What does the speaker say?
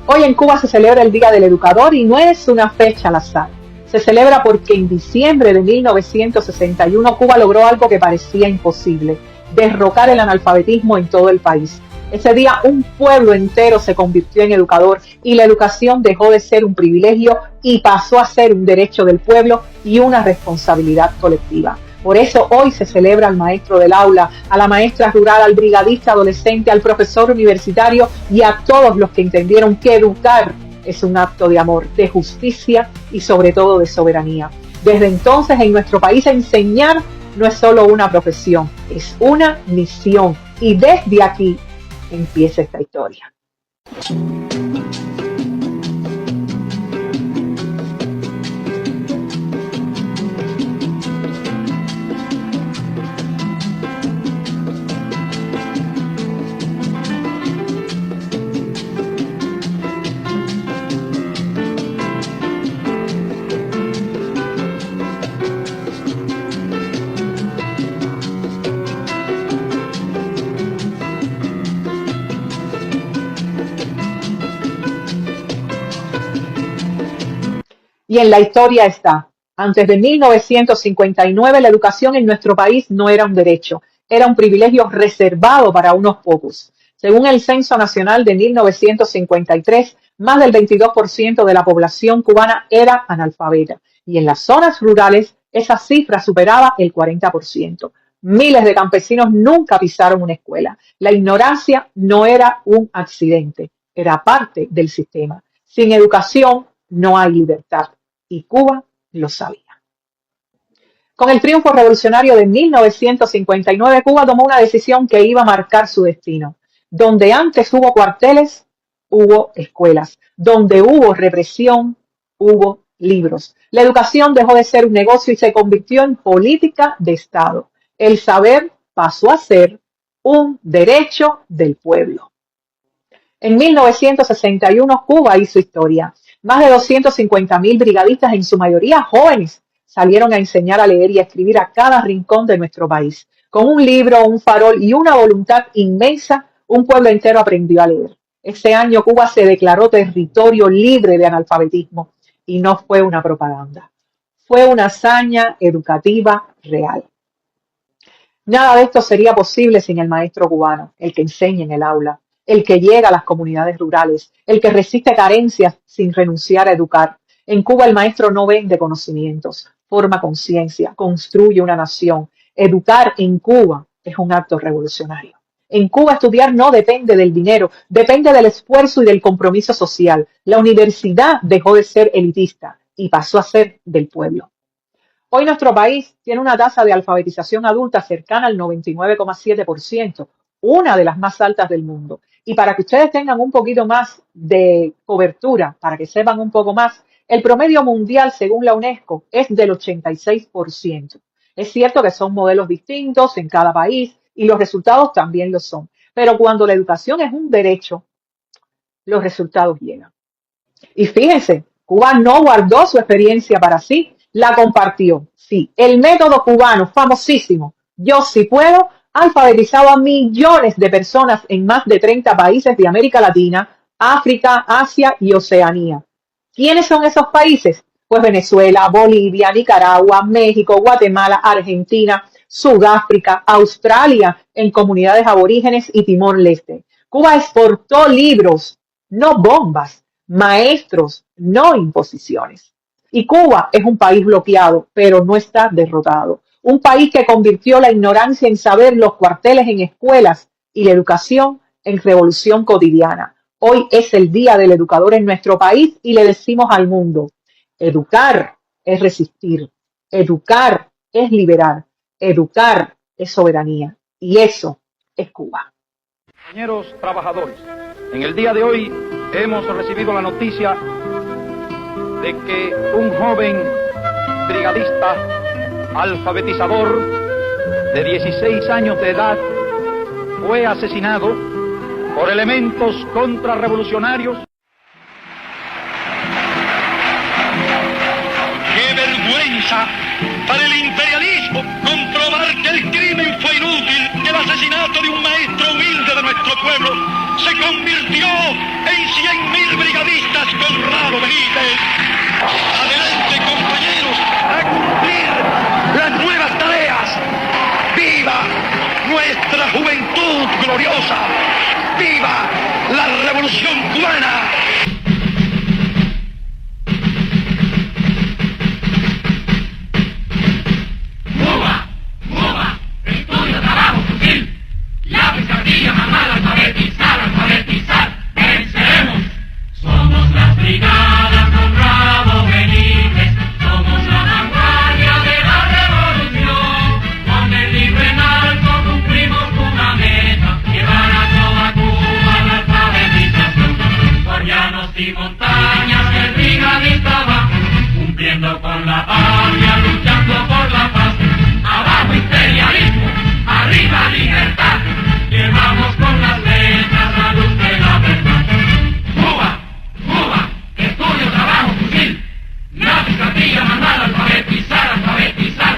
Hoy en Cuba se celebra el Día del Educador y no es una fecha al azar. Se celebra porque en diciembre de 1961 Cuba logró algo que parecía imposible: derrocar el analfabetismo en todo el país. Ese día un pueblo entero se convirtió en educador y la educación dejó de ser un privilegio y pasó a ser un derecho del pueblo y una responsabilidad colectiva. Por eso hoy se celebra al maestro del aula, a la maestra rural, al brigadista adolescente, al profesor universitario y a todos los que entendieron que educar es un acto de amor, de justicia y sobre todo de soberanía. Desde entonces en nuestro país enseñar no es solo una profesión, es una misión y desde aquí empieza esta historia. Y en la historia está: antes de 1959 la educación en nuestro país no era un derecho, era un privilegio reservado para unos pocos. Según el Censo Nacional de 1953, más del 22% de la población cubana era analfabeta y en las zonas rurales esa cifra superaba el 40%. Miles de campesinos nunca pisaron una escuela. La ignorancia no era un accidente, era parte del sistema. Sin educación no hay libertad. Y Cuba lo sabía. Con el triunfo revolucionario de 1959, Cuba tomó una decisión que iba a marcar su destino. Donde antes hubo cuarteles, hubo escuelas. Donde hubo represión, hubo libros. La educación dejó de ser un negocio y se convirtió en política de Estado. El saber pasó a ser un derecho del pueblo. En 1961 Cuba hizo historia. Más de 250.000 brigadistas, en su mayoría jóvenes, salieron a enseñar a leer y a escribir a cada rincón de nuestro país. Con un libro, un farol y una voluntad inmensa, un pueblo entero aprendió a leer. Ese año Cuba se declaró territorio libre de analfabetismo y no fue una propaganda. Fue una hazaña educativa real. Nada de esto sería posible sin el maestro cubano, el que enseña en el aula, el que llega a las comunidades rurales, el que resiste carencias sin renunciar a educar. En Cuba el maestro no vende conocimientos, forma conciencia, construye una nación. Educar en Cuba es un acto revolucionario. En Cuba estudiar no depende del dinero, depende del esfuerzo y del compromiso social. La universidad dejó de ser elitista y pasó a ser del pueblo. Hoy nuestro país tiene una tasa de alfabetización adulta cercana al 99,7%, una de las más altas del mundo. Y para que ustedes tengan un poquito más de cobertura, para que sepan un poco más, el promedio mundial, según la UNESCO, es del 86%. Es cierto que son modelos distintos en cada país y los resultados también lo son. Pero cuando la educación es un derecho, los resultados llegan. Y fíjense, Cuba no guardó su experiencia para sí, la compartió. Sí, el método cubano, famosísimo, Yo sí puedo, ha alfabetizado a millones de personas en más de 30 países de América Latina, África, Asia y Oceanía. ¿Quiénes son esos países? Pues Venezuela, Bolivia, Nicaragua, México, Guatemala, Argentina, Sudáfrica, Australia, en comunidades aborígenes y Timor-Leste. Cuba exportó libros, no bombas, maestros, no imposiciones. Y Cuba es un país bloqueado, pero no está derrotado. Un país que convirtió la ignorancia en saber, los cuarteles en escuelas y la educación en revolución cotidiana. Hoy es el Día del Educador en nuestro país y le decimos al mundo: educar es resistir, educar es liberar, educar es soberanía. Y eso es Cuba. Compañeros trabajadores, en el día de hoy hemos recibido la noticia de que un joven brigadista alfabetizador de 16 años de edad fue asesinado por elementos contrarrevolucionarios. ¡Qué vergüenza para el imperialismo comprobar que el crimen fue inútil, que el asesinato de un maestro humilde de nuestro pueblo se convirtió en 100.000 brigadistas gloriosa. ¡Viva la Revolución Cubana! Cuba, Cuba, estudio, trabajo, fusil, lápiz, cartilla, manual, alfabetizar, alfabetizar, venceremos. Somos las brigadas con Rabo Benítez, somos la vanguardia de la revolución. Con el libro en alto cumplimos una meta, llevar a toda Cuba la alfabetización. Por llanos y montañas el brigadista va, cumpliendo con la patria, luchando por la paz. Abajo imperialismo, arriba libertad, llevamos con las letras la luz de la verdad. Cuba, Cuba, estudio, trabajo, fusil, lápiz, cartilla, manual, alfabetizar, alfabetizar.